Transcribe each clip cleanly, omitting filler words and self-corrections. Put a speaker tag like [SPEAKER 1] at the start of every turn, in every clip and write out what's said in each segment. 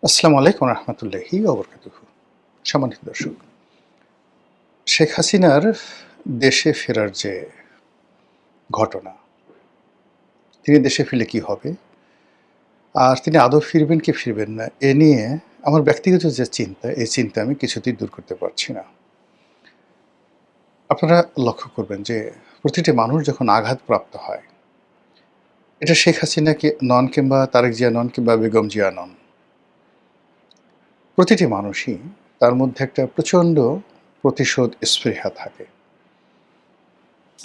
[SPEAKER 1] আসসালামু আলাইকুম রহমতুল্লাহি ওবরকাতুহু। সম্মানিত দর্শক, শেখ হাসিনার দেশে ফেরার যে ঘটনা, তিনি দেশে ফিরলে কি হবে, আর তিনি আদৌ ফিরবেন কি ফিরবেন না, এ নিয়ে আমার ব্যক্তিগত যে চিন্তা, এই চিন্তা আমি কিছুতেই দূর করতে পারছি না। আপনারা লক্ষ্য করবেন যে প্রতিটি মানুষ যখন আঘাতপ্রাপ্ত হয়, এটা শেখ হাসিনা নন, কিংবা তারেক জিয়া নন, কিংবা বেগম জিয়া নন, প্রতিটি মানুষই তার মধ্যে একটা প্রচণ্ড প্রতিশোধ স্পৃহা থাকে।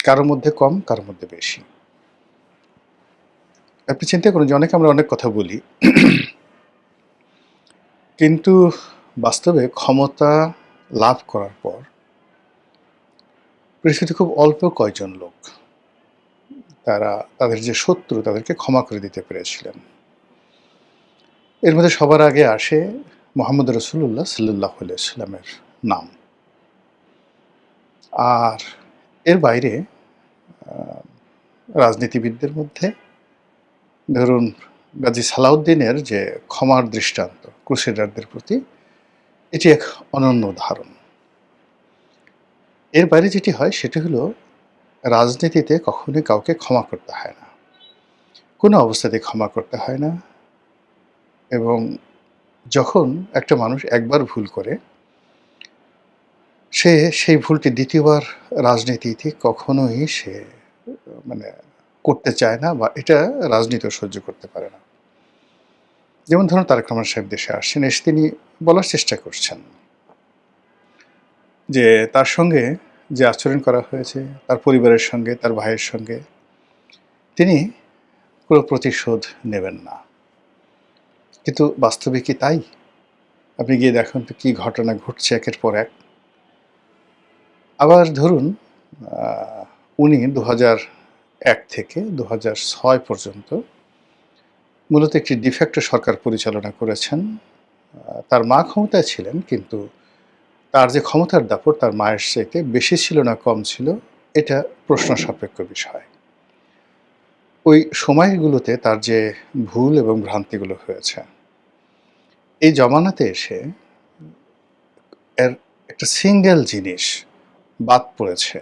[SPEAKER 1] কারো মধ্যে কম, কারো মধ্যে বেশি। আপনি চিন্তা করুন যে আমরা অনেক কথা বলি। কিন্তু বাস্তবে ক্ষমতা লাভ করার পর পৃথিবীতে খুব অল্প কয়জন লোক তারা তাদের যে শত্রু তাদেরকে ক্ষমা করে দিতে পেরেছিলেন। এর মধ্যে সবার আগে আসে মোহাম্মদ রসুল্লাহ সাল্লাল্লাহু আলাইহি ওয়াসাল্লামের নাম। আর এর বাইরে রাজনীতিবিদদের মধ্যে ধরুন গাজী সালাউদ্দিনের যে ক্ষমার দৃষ্টান্ত ক্রুসেডারদের প্রতি, এটি এক অনন্য উদাহরণ। এর বাইরে যেটি হয় সেটি হলো, রাজনীতিতে কখনোই কাউকে ক্ষমা করতে হয় না, কোনো অবস্থাতেই ক্ষমা করতে হয় না। এবং যখন একটা মানুষ একবার ভুল করে, সে সেই ভুলটি দ্বিতীয়বার রাজনীতিতে কখনোই সে মানে করতে চায় না, বা এটা রাজনীতিও সহ্য করতে পারে না। যেমন ধরুন তারেক রহমান সাহেব দেশে আসছেন, এসে তিনি বলার চেষ্টা করছেন যে তার সঙ্গে যে আচরণ করা হয়েছে, তার পরিবারের সঙ্গে, তার ভাইয়ের সঙ্গে, তিনি কোনো প্রতিশোধ নেবেন না। কিন্তু বাস্তবে কি তাই? আপনি গিয়ে দেখুন তো কী ঘটনা ঘটছে একের পর এক। আবার ধরুন উনি ২০০১ থেকে ২০০৬ পর্যন্ত মূলত একটি ডিফ্যাক্টো সরকার পরিচালনা করেছেন। তার মা ক্ষমতায় ছিলেন, কিন্তু তার যে ক্ষমতার দাপট তার মায়ের চাইতে বেশি ছিল না কম ছিল, এটা প্রশ্ন সাপেক্ষ বিষয়। ওই সময়গুলোতে তার যে ভুল এবং ভ্রান্তিগুলো হয়েছে, এই জমানাতে এসে এর একটা সিঙ্গেল জিনিস বাদ পড়েছে।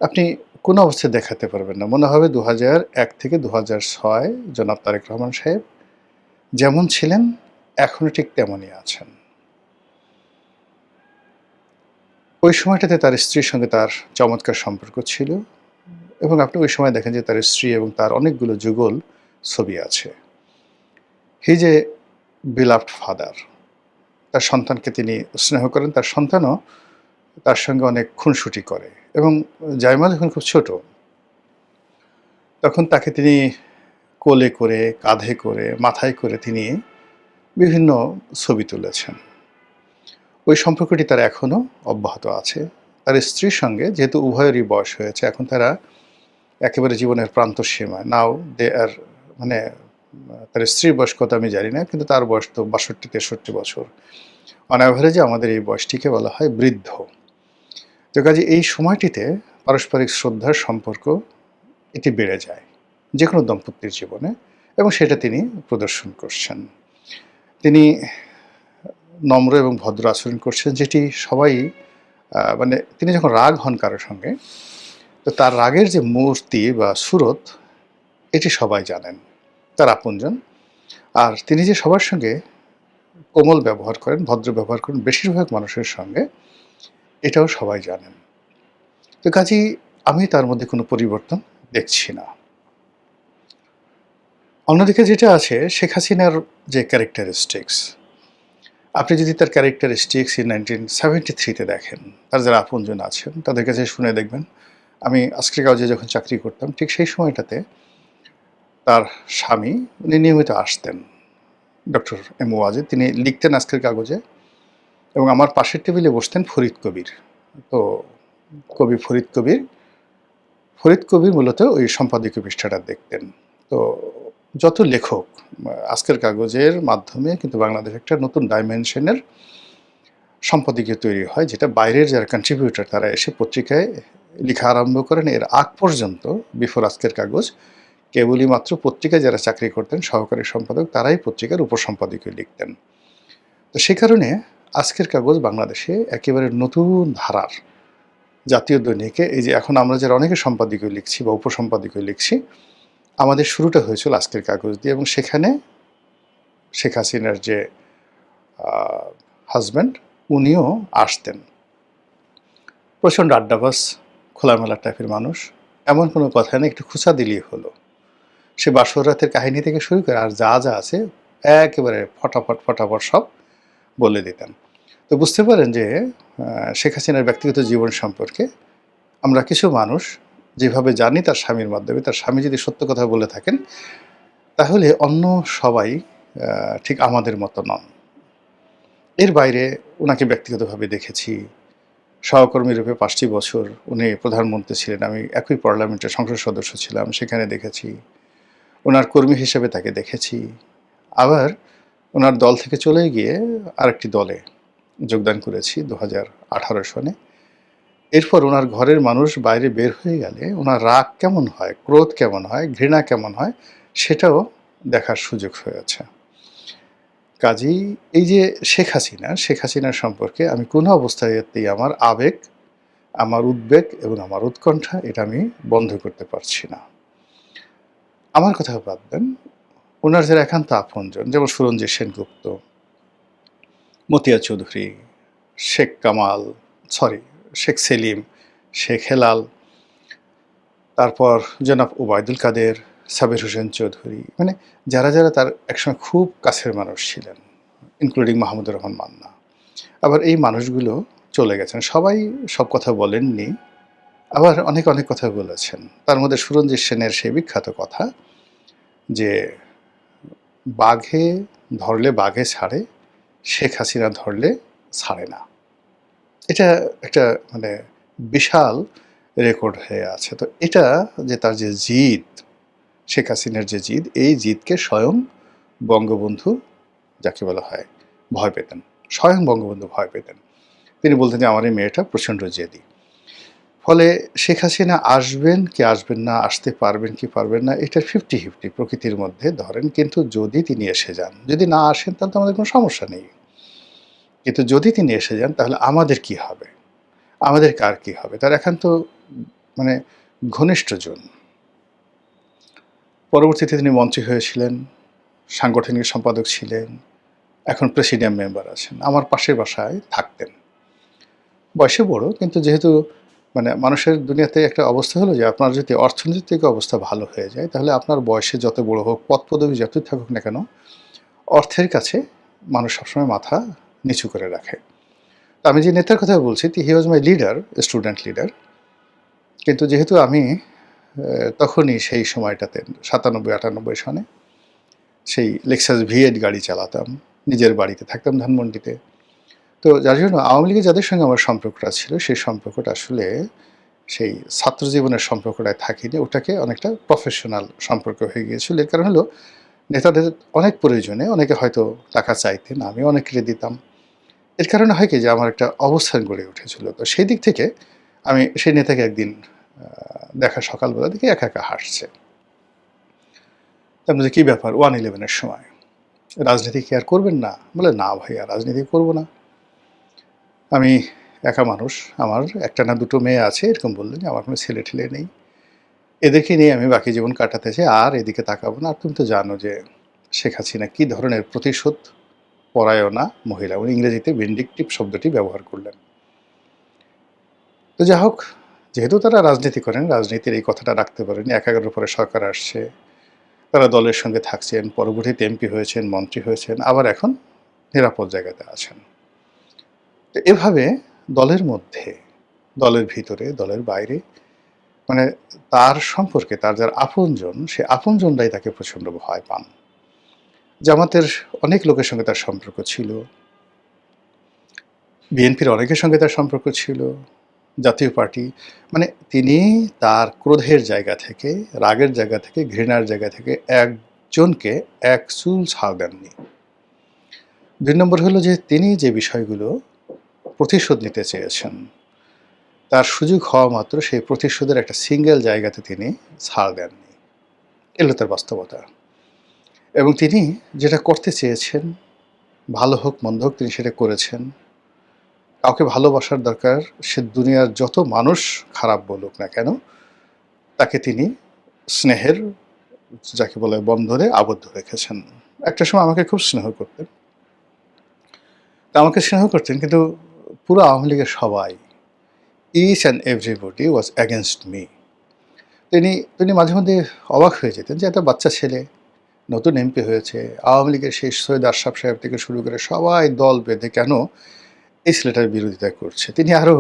[SPEAKER 1] আপনি কোনো অবস্থায় দেখাতে পারবেন না। মনে হবে ২০০১ থেকে ২০০৬ জনাব তারেক রহমান সাহেব যেমন ছিলেন এখনো ঠিক তেমনই আছেন। ওই সময়টাতে তার স্ত্রীর সঙ্গে তার চমৎকার সম্পর্ক ছিল, এবং আপনি ওই সময় দেখেন যে তার স্ত্রী এবং তার অনেকগুলো যুগল ছবি আছে। He is a beloved father. তার সন্তানকে তিনি স্নেহ করেন, তার সন্তানও তার সঙ্গে অনেক খুনসুটি করে। এবং জাইমা যখন খুব ছোট, তখন তাকে তিনি কোলে করে, কাঁধে করে, মাথায় করে তিনি বিভিন্ন ছবি তুলেছেন। ওই সম্পর্কটি তার এখনও অব্যাহত আছে। তার স্ত্রীর সঙ্গে যেহেতু উভয়েরই বয়স হয়েছে, এখন তারা একেবারে জীবনের প্রান্তসীমায়। নাও দে আর মানে তার স্ত্রীর বয়স কত আমি জানি না, কিন্তু তার বয়স তো ৬২-৬৩ বছর। অন অ্যাভারেজে আমাদের এই বয়সটিকে বলা হয় বৃদ্ধ। তো কাজে এই সময়টিতে পারস্পরিক শ্রদ্ধার সম্পর্ক এটি বেড়ে যায় যে কোনো দম্পতির জীবনে, এবং সেটা তিনি প্রদর্শন করছেন। তিনি নম্র এবং ভদ্র আচরণ করছেন, যেটি সবাই তিনি যখন রাগ হন কারোর সঙ্গে, তো তার রাগের যে মূর্তি বা সুরত, এটি সবাই জানেন, তার আপনজন। আর তিনি যে সবার সঙ্গে কোমল ব্যবহার করেন, ভদ্র ব্যবহার করেন বেশিরভাগ মানুষের সঙ্গে, এটাও সবাই জানেন। তো কাজেই আমি তার মধ্যে কোনো পরিবর্তন দেখছি না। অন্যদিকে যেটা আছে, শেখ হাসিনার যে ক্যারেক্টারিস্টিক্স, আপনি যদি তার ক্যারেক্টারিস্টিক্স 1973 দেখেন, তার যারা আপনজন আছেন তাদের কাছে শুনে দেখবেন। আমি আজকের কাগজে যখন চাকরি করতাম, ঠিক সেই সময়টাতে তার স্বামী উনি নিয়মিত আসতেন, ডক্টর এম ওয়াজেদ। তিনি লিখতেন আজকের কাগজে, এবং আমার পাশের টেবিলে বসতেন ফরিদ কবির। তো কবি ফরিদ কবির মূলত ওই সম্পাদকীয় পৃষ্ঠাটা দেখতেন। তো যত লেখক আজকের কাগজের মাধ্যমে কিন্তু বাংলাদেশ একটা নতুন ডাইমেনশনের সম্পাদকীয় তৈরি হয়, যেটা বাইরের যারা কন্ট্রিবিউটর তারা এসে পত্রিকায় লেখা আরম্ভ করেন। এর আগ পর্যন্ত, বিফোর আজকের কাগজ, কেবলই মাত্র পত্রিকায় যারা চাকরি করতেন সহকারী সম্পাদক তারাই পত্রিকার উপসম্পাদকীয় লিখতেন। তো সে কারণে আজকের কাগজ বাংলাদেশে একেবারে নতুন ধারার জাতীয় দৈনিকে এই যে এখন আমরা যারা অনেকে সম্পাদকীয় লিখছি বা উপসম্পাদকীয় লিখছি, আমাদের শুরুটা হয়েছিল আজকের কাগজ দিয়ে এবং সেখানে শেখ হাসিনার যে হাজব্যান্ড উনিও আসতেন। প্রচণ্ড আড্ডাবাজ, খোলামেলা টাইপের মানুষ, এমন কোনো কথা নেই, একটু খুঁচা দিলেই হলো। সে বাসর রাতের কাহিনী থেকে শুরু করে আর যা যা আছে একেবারে ফটাফট ফটাফট সব বলে দিতেন। তো বুঝতে পারেন যে শেখ হাসিনার ব্যক্তিগত জীবন সম্পর্কে আমরা কিছু মানুষ যেভাবে জানি তার স্বামীর মাধ্যমে, তার স্বামী যদি সত্য কথা বলে থাকেন তাহলে অন্য সবাই ঠিক আমাদের মতো নন। এর বাইরে ওনাকে ব্যক্তিগতভাবে দেখেছি, সহকর্মী রূপে 5টি বছর উনি প্রধানমন্ত্রী ছিলেন, আমি একই পার্লামেন্টের সংসদ সদস্য ছিলাম, সেখানে দেখেছি। ওনার কর্মী হিসেবে তাকে দেখেছি। আবার ওনার দল থেকে চলে গিয়ে আরেকটি দলে যোগদান করেছি 2018 সনে। এরপর ওনার ঘরের মানুষ বাইরে বের হয়ে গেলে ওনার রাগ কেমন হয়, ক্রোধ কেমন হয়, ঘৃণা কেমন হয় সেটাও দেখার সুযোগ হয়েছে। কাজেই এই যে শেখ হাসিনার সম্পর্কে আমি কোনো অবস্থাতেই আমার আবেগ, আমার উদ্বেগ এবং আমার উৎকণ্ঠা এটা আমি বন্ধ করতে পারছি না। আমার কথা বাদ দেন, ওনার যারা একান্ত আপনজন যেমন সুরঞ্জিত সেনগুপ্ত, মতিয়া চৌধুরী, শেখ কামাল, শেখ সেলিম, শেখ হেলাল, তারপর জনাব ওবায়দুল কাদের, সাবির হোসেন চৌধুরী, মানে যারা যারা তার একসময় খুব কাছের মানুষ ছিলেন, ইনক্লুডিং মাহমুদুর রহমান মান্না। আবার এই মানুষগুলো চলে গেছেন, সবাই সব কথা বলেননি, আবার অনেক অনেক কথা বলেছেন। তার মধ্যে সুরঞ্জিত সেনের সেই বিখ্যাত কথা যে বাঘে ধরলে বাঘে ছাড়ে, শেখ হাসিনা ধরলে ছাড়ে না। এটা একটা মানে বিশাল রেকর্ড হয়ে আছে। তো এটা যে তার যে জিদ, শেখ হাসিনার যে জিদ, এই জিদকে স্বয়ং বঙ্গবন্ধু যাকে বলা হয় ভয় পেতেন, স্বয়ং বঙ্গবন্ধু ভয় পেতেন। তিনি বলতেন যে আমার এই মেয়েটা প্রচণ্ড জেদি। ফলে শেখ হাসিনা আসবেন কি আসবেন না, আসতে পারবেন কি পারবেন না, এটার 50-50 প্রকৃতির মধ্যে ধরেন। কিন্তু যদি তিনি এসে যান, যদি না আসেন তাহলে তো আমাদের কোনো সমস্যা নেই। কিন্তু যদি তিনি এসে যান তাহলে আমাদের কি হবে, আমাদের কার কি হবে? তার একান্ত মানে ঘনিষ্ঠজন। পরবর্তীতে তিনি মন্ত্রী হয়েছিলেন, সাংগঠনিক সম্পাদক ছিলেন, এখন প্রেসিডিয়াম মেম্বার আছেন। আমার পাশের বাসায় থাকতেন। বয়সে বড়, কিন্তু যেহেতু মানে মানুষের দুনিয়াতে একটা অবস্থা হলো যে আপনার যদি অর্থনৈতিক অবস্থা ভালো হয়ে যায় তাহলে আপনার বয়সে যত বড় হোক, পদ পদবি যতই থাকুক না কেন, অর্থের কাছে মানুষ সবসময় মাথা নিচু করে রাখে। তো আমি যে নেতার কথা বলছি হি ওয়াজ মাই লিডার, স্টুডেন্ট লিডার। কিন্তু যেহেতু আমি তখনই সেই সময়টাতে 97-98 সনে সেই লেক্সাস V8 গাড়ি চালাতাম, নিজের বাড়িতে থাকতাম ধানমন্ডিতে। তো যার জন্য আওয়ামী লীগের যাদের সঙ্গে আমার সম্পর্কটা ছিল সেই সম্পর্কটা আসলে সেই ছাত্র জীবনের সম্পর্কটায় থাকিনি, ওটাকে অনেকটা প্রফেশনাল সম্পর্ক হয়ে গিয়েছিল। এর কারণ হলো নেতাদের অনেক প্রয়োজনে অনেকে হয়তো টাকা চাইতেন, আমি অনেকেরই দিতাম। এর কারণে হয় কি যে আমার একটা অবস্থান গড়ে উঠেছিল। তো সেই দিক থেকে আমি সেই নেতাকে একদিন দেখা সকালবেলা দেখি একা একা হাসছে। তার মধ্যে কী ব্যাপার, 1/11 সময় রাজনীতি কি আর করবেন না? বলে না ভাইয়া, রাজনীতি করবো না। আমি একা মানুষ, আমার একটা না দুটো মেয়ে আছে, এরকম বললেন। আমার কোনো ছেলে ঠেলে নেই, এদেরকে নিয়ে আমি বাকি জীবন কাটাতে চাই, আর এদিকে তাকাবো না। আর তুমি তো জানো যে শেখ হাসিনা কী ধরনের প্রতিশোধ পরায়ণা মহিলা, উনি ইংরেজিতে ভিন্ডিকটিভ শব্দটি ব্যবহার করলেন। তো যা হোক, যেহেতু তারা রাজনীতি করেন, রাজনীতির এই কথাটা রাখতে পারেনি। 11 পরে সরকার আসছে, তারা দলের সঙ্গে থাকছেন, পরবর্তীতে MP হয়েছেন, মন্ত্রী হয়েছেন, আবার এখন নিরাপদ জায়গাতে আছেন। তো এভাবে দলের মধ্যে, দলের ভিতরে, দলের বাইরে, মানে তার সম্পর্কে তার যারা আপনজন, সে আপনজনরাই তাকে প্রচণ্ড ভয় পান। জামাতের অনেক লোকের সঙ্গে তার সম্পর্ক ছিল, বিএনপির অনেকের সঙ্গে তার সম্পর্ক ছিল, জাতীয় পার্টি, মানে তিনি তার ক্রোধের জায়গা থেকে, রাগের জায়গা থেকে, ঘৃণার জায়গা থেকে একজনকে এক চুল ছাড় দেননি। 2 নম্বর হলো যে তিনি যে বিষয়গুলো প্রতিশোধ নিতে চেয়েছেন, তার সুযোগ হওয়া মাত্র সেই প্রতিশোধের একটা সিঙ্গেল জায়গাতে তিনি ছাড় দেননি। এলো তার বাস্তবতা। এবং তিনি যেটা করতে চেয়েছেন, ভালো হোক মন্দ হোক তিনি সেটা করেছেন। কাউকে ভালোবাসার দরকার, সে দুনিয়ার যত মানুষ খারাপ বলুক না কেন, তাকে তিনি স্নেহের যাকে বলে বন্ধনে আবদ্ধ রেখেছেন। একটা সময় আমাকে খুব স্নেহ করতেন। তা আমাকে স্নেহ করতেন কিন্তু পুরো আওয়ামী লীগের সবাই, each and everybody was against me. তিনি মাঝে মধ্যে অবাক হয়ে যেতেন যে একটা বাচ্চা ছেলে নতুন এমপি হয়েছে, আওয়ামী লীগের সেই সৈয়দ আশরাফ সাহেব থেকে শুরু করে সবাই দল বেঁধে কেন এই ছেলেটার বিরোধিতা করছে। তিনি আরও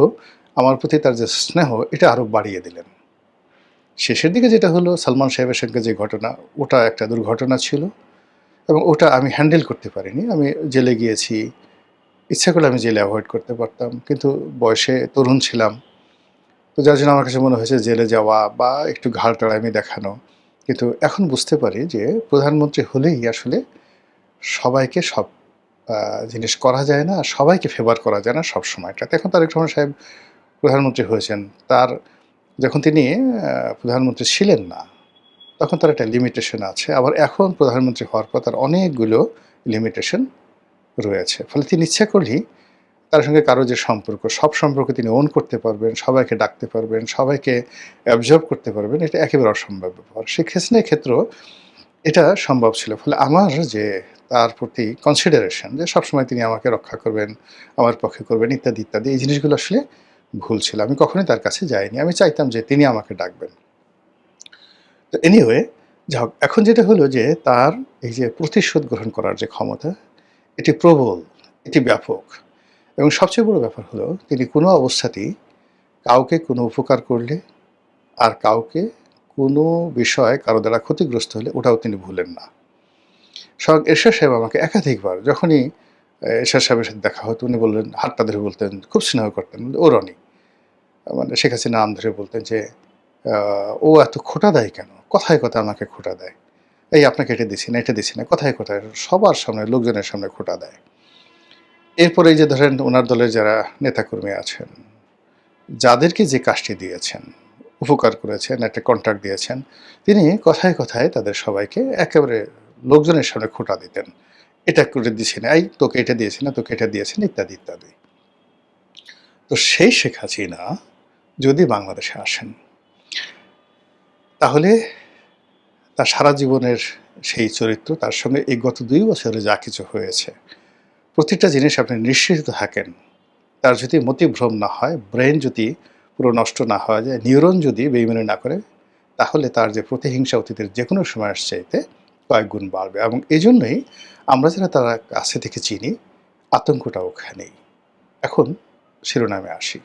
[SPEAKER 1] আমার প্রতি তার যে স্নেহ এটা আরও বাড়িয়ে দিলেন। শেষের দিকে যেটা হলো সালমান সাহেবের সঙ্গে যে ঘটনা, ওটা একটা দুর্ঘটনা ছিল এবং ওটা আমি হ্যান্ডেল করতে পারিনি। আমি জেলে গিয়েছি, ইচ্ছা করলে আমি জেলে অ্যাভয়েড করতে পারতাম, কিন্তু বয়সে তরুণ ছিলাম। তো যার জন্য আমার কাছে মনে হয়েছে জেলে যাওয়া বা একটু ঘাড় টাড়ামি দেখানো। কিন্তু এখন বুঝতে পারি যে প্রধানমন্ত্রী হলেই আসলে সবাইকে সব জিনিস করা যায় না, আর সবাইকে ফেভার করা যায় না সব সময়টাতে। এখন তারেক রহমান সাহেব প্রধানমন্ত্রী হয়েছেন, তার যখন তিনি প্রধানমন্ত্রী ছিলেন না, তখন তার একটা লিমিটেশন আছে। আবার এখন প্রধানমন্ত্রী হওয়ার পর তার অনেকগুলো লিমিটেশন রয়েছে। ফলে তিনি ইচ্ছা করলেই তার সঙ্গে কারো যে সম্পর্ক, সব সম্পর্ক তিনি ওন করতে পারবেন, সবাইকে ডাকতে পারবেন, সবাইকে অ্যাবজর্ব করতে পারবেন, এটা একেবারে অসম্ভব ব্যাপার। শেখ হাসিনার ক্ষেত্রেও এটা সম্ভব ছিল। ফলে আমার যে তার প্রতি কনসিডারেশন যে সবসময় তিনি আমাকে রক্ষা করবেন, আমার পক্ষে করবেন ইত্যাদি, ইত্যাদি, এই জিনিসগুলো আসলে ভুল ছিল। আমি কখনোই তার কাছে যাইনি। আমি চাইতাম যে তিনি আমাকে ডাকবেন। তো এনিওয়ে, যাই হোক, এখন যেটা হলো যে তার এই যে প্রতিশোধ গ্রহণ করার যে ক্ষমতা, এটি প্রবল, এটি ব্যাপক। এবং সবচেয়ে বড় ব্যাপার হলো তিনি কোনো অবস্থাতেই কাউকে কোনো উপকার করলে আর কাউকে কোনো বিষয় কারো দ্বারা ক্ষতিগ্রস্ত হলে ওটাও তিনি ভুলেন না। স্বয়ং এরশাদ সাহেব আমাকে একাধিকবার যখনই এরশাদ সাহেবের সাথে দেখা হতো উনি বললেন, হাতটা ধরে বলতেন, খুব স্নেহ করতেন, ও রনি, মানে শেখ হাসিনা নাম ধরে বলতেন যে ও এত খোঁটা দেয় কেন, কথায় কথায় আমাকে খোঁটা দেয়, এই আপনাকে এটা দিছি না, এটা দিছি না, কথায় কথায় সবার সামনে, লোকজনের সামনে খোঁটা দেয়। এরপরে এই যে ধরেন ওনার দলের যারা নেতাকর্মী আছেন, যাদেরকে যে কাজটি দিয়েছেন, উপকার করেছেন, একটা কন্ট্রাক্ট দিয়েছেন, তিনি কথায় কথায় তাদের সবাইকে একেবারে লোকজনের সামনে খোঁটা দিতেন। এটা করে দিছি না, এই তোকে এটা দিয়েছি না, তোকে এটা দিয়েছি না, ইত্যাদি, ইত্যাদি। তো সেই শেখ হাসিনা যদি বাংলাদেশে আসেন, তাহলে তার সারা জীবনের সেই চরিত্র, তার সঙ্গে এই গত ২ বছরে যা কিছু হয়েছে, প্রতিটা জিনিস আপনি নিশ্চিত থাকেন, তার যদি মতিভ্রম না হয়, ব্রেন যদি পুরো নষ্ট না হওয়া যায়, নিউরন যদি বেইমানি না করে, তাহলে তার যে প্রতিহিংসা অতীতের যে কোনো সময়ের চাইতে কয়েক গুণ বাড়বে। এবং এই জন্যই আমরা যারা তারা কাছে থেকে চিনি, আতঙ্কটা ওখানেই। এখন শিরোনামে আসি।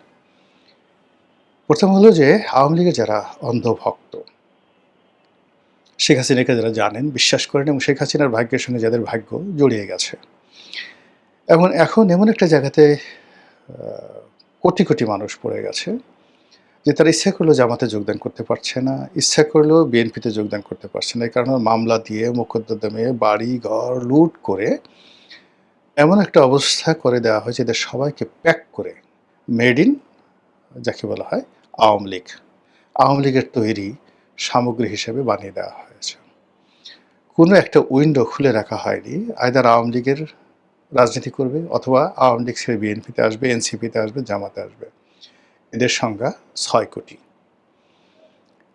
[SPEAKER 1] প্রথম হলো যে আওয়ামী লীগের যারা অন্ধভক্ত, শেখ হাসিনাকে যারা জানেন, বিশ্বাস করেন এবং শেখ হাসিনার ভাগ্যের সঙ্গে যাদের ভাগ্য জড়িয়ে গেছে, এখন এমন একটা জায়গাতে কোটি কোটি মানুষ পড়ে গেছে যে তারা ইচ্ছা করলেও জামাতে যোগদান করতে পারছে না, ইচ্ছা করলেও বিএনপিতে যোগদান করতে পারছে না। এই কারণে মামলা দিয়ে, মোকদ্দমে বাড়ি ঘর লুট করে এমন একটা অবস্থা করে দেওয়া হয়েছে এদের সবাইকে প্যাক করে মেড ইন, যাকে বলা হয় আওয়ামী লীগ, আওয়ামী লীগের তৈরি সামগ্রী হিসেবে বানিয়ে দেওয়া হয়েছে। কোনো একটা উইন্ডো খুলে রাখা হয়নি, আইদার আওয়ামী লীগের রাজনীতি করবে অথবা আওয়ামী লীগ ছেড়ে বিএনপিতে আসবে, এনসিপিতে আসবে, জামাতে আসবে। এদের সংখ্যা ৬ কোটি।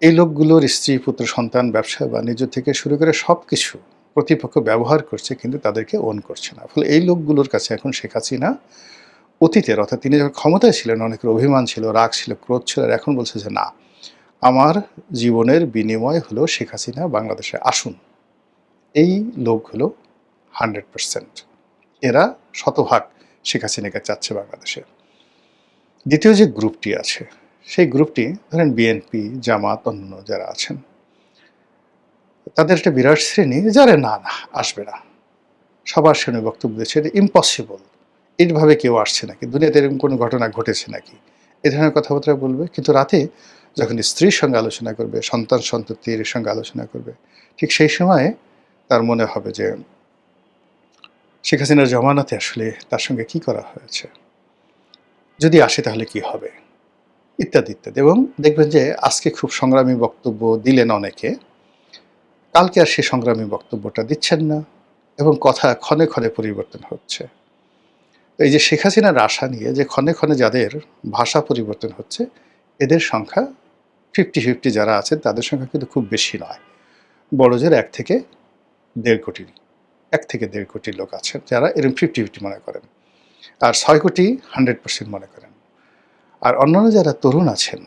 [SPEAKER 1] এই লোকগুলোর স্ত্রী, পুত্র, সন্তান, ব্যবসা বাণিজ্য থেকে শুরু করে সব কিছু প্রতিপক্ষ ব্যবহার করছে, কিন্তু তাদেরকে ওন করছে না। ফলে এই লোকগুলোর কাছে এখন শেখ হাসিনা অতীতের, অর্থাৎ তিনি যখন ক্ষমতায় ছিলেন অনেকের অভিমান ছিল, রাগ ছিল, ক্রোধ ছিল, আর এখন বলছে যে না, আমার জীবনের বিনিময় হলো শেখ হাসিনা বাংলাদেশে আসুন। এই লোকগুলো 100%, এরা শতভাগ শেখ হাসিনাকে চাচ্ছে বাংলাদেশে। দ্বিতীয় যে গ্রুপটি আছে, সেই গ্রুপটি ধরেন বিএনপি, জামাত, অন্য যারা আছেন, তাদের একটা বিরাট শ্রেণী যারা না না আসবে না, সবার সামনে বক্তব্য দিচ্ছে এটা ইম্পসিবল, এইভাবে কেউ আসছে নাকি, দুনিয়াতে এরকম কোনো ঘটনা ঘটেছে নাকি, এ ধরনের কথাবার্তা বলবে। কিন্তু রাতে যখন স্ত্রীর সঙ্গে আলোচনা করবে, সন্তান সন্ততির সঙ্গে আলোচনা করবে, ঠিক সেই সময়ে তার মনে হবে যে শেখ হাসিনার জমানাতে আসলে তার সঙ্গে কি করা হয়েছে, যদি আসে তাহলে কি হবে, ইত্যাদি, ইত্যাদি। এবং দেখবেন যে আজকে খুব সংগ্রামী বক্তব্য দিলেন অনেকে, কালকে আর সে সংগ্রামী বক্তব্যটা দিচ্ছেন না এবং কথা ক্ষণে ক্ষণে পরিবর্তন হচ্ছে। এই যে শেখ হাসিনার আশা নিয়ে যে ক্ষণে ক্ষণে যাদের ভাষা পরিবর্তন হচ্ছে, এদের সংখ্যা 50-50 যারা আছেন তাদের সংখ্যা কিন্তু খুব বেশি নয়। বড়জোর ১ থেকে ১.৫ কোটি ১ থেকে ১.৫ কোটি লোক আছেন যারা এরকম 50-50 মনে করেন। আর ৬ কোটি 100% মনে করেন। আর অন্যান্য যারা তরুণ আছেন,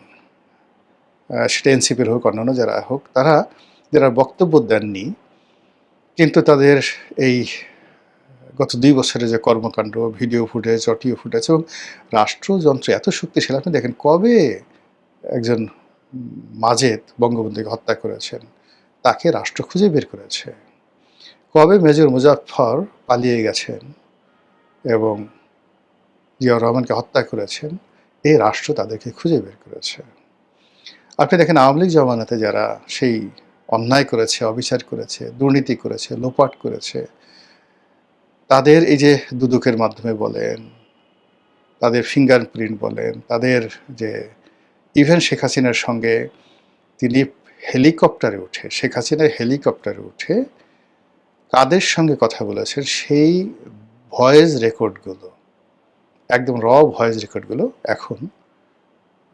[SPEAKER 1] সেটা এনসিপির হোক, অন্যান্য যারা হোক, তারা যারা বক্তব্য দেননি, কিন্তু তাদের এই গত ২ বছরে যে কর্মকাণ্ড, ভিডিও ফুটেজ, অডিও ফুটেজ এবং রাষ্ট্রযন্ত্র এত শক্তিশালী, আপনি দেখেন কবে একজন মাজেদ বঙ্গবন্ধুকে হত্যা করেছেন, তাকে রাষ্ট্র খুঁজে বের করেছে। কবে মেজর মুজাফফর পালিয়ে গেছেন এবং জিয়াউর রহমানকে হত্যা করেছেন, এই রাষ্ট্র তাদেরকে খুঁজে বের করেছে। আপনি দেখেন আওয়ামী লীগ জমানাতে যারা সেই অন্যায় করেছে, অবিচার করেছে, দুর্নীতি করেছে, লোপাট করেছে, তাদের এই যে দুদকের মাধ্যমে বলেন, তাদের ফিঙ্গারপ্রিন্ট বলেন, তাদের যে ইভেন শেখ হাসিনার সঙ্গে তিনি হেলিকপ্টারে উঠে, শেখ হাসিনার হেলিকপ্টারে উঠে কাদের সঙ্গে কথা বলেছেন, সেই ভয়েস রেকর্ডগুলো, একদম ভয়েস রেকর্ডগুলো এখন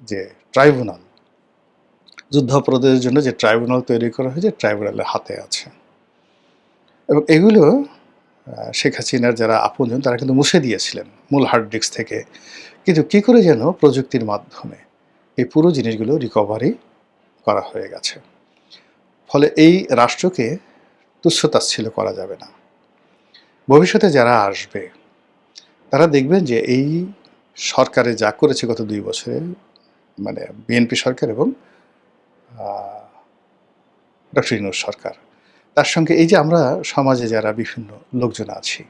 [SPEAKER 1] যে ট্রাইব্যুনাল, যুদ্ধাপরাধের জন্য যে ট্রাইব্যুনাল তৈরি করা হয়েছে, ট্রাইব্যুনালের হাতে আছে। এবং এগুলো শেখ হাসিনার যারা আপনজন তারা কিন্তু মুছে দিয়েছিলেন মূল হার্ড ডিস্ক থেকে, কিন্তু কী করে যেন প্রযুক্তির মাধ্যমে এই পুরো জিনিসগুলো রিকভারি করা হয়ে গেছে। ফলে এই রাষ্ট্রকে তুচ্ছ-তাচ্ছিল্য করা যাবে না। ভবিষ্যতে যারা আসবে তারা দেখবেন যে এই সরকারে যা করেছে গত ২ বছরে, মানে বিএনপি সরকার এবং ডক্টর ইউনূস সরকার, তার সঙ্গে এই যে আমরা সমাজে যারা বিভিন্ন লোকজন আছি,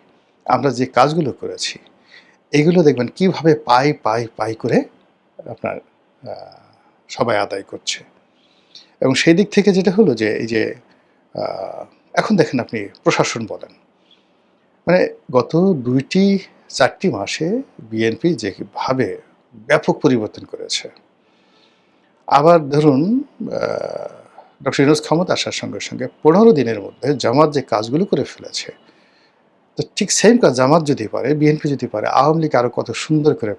[SPEAKER 1] আমরা যে কাজগুলো করেছি, এগুলো দেখবেন কিভাবে পাই করে আপনার সবাই আদায় করছে। এবং সেই দিক থেকে যেটা হলো যে এই যে এখন দেখেন আপনি প্রশাসন বলেন, মানে গত ২-৪টি মাসে বিএনপি যেভাবে ব্যাপক পরিবর্তন করেছে। আবার ধরুন ডক্টর ইউনূস ক্ষমতা আসার সঙ্গে সঙ্গে ১৫ দিনের মধ্যে জামাত যে কাজগুলো করে ফেলেছে, তো ঠিক সেম কাজ জামাত যদি পারে, বিএনপি যদি পারে, আওয়ামী লীগ আরও কত সুন্দর করে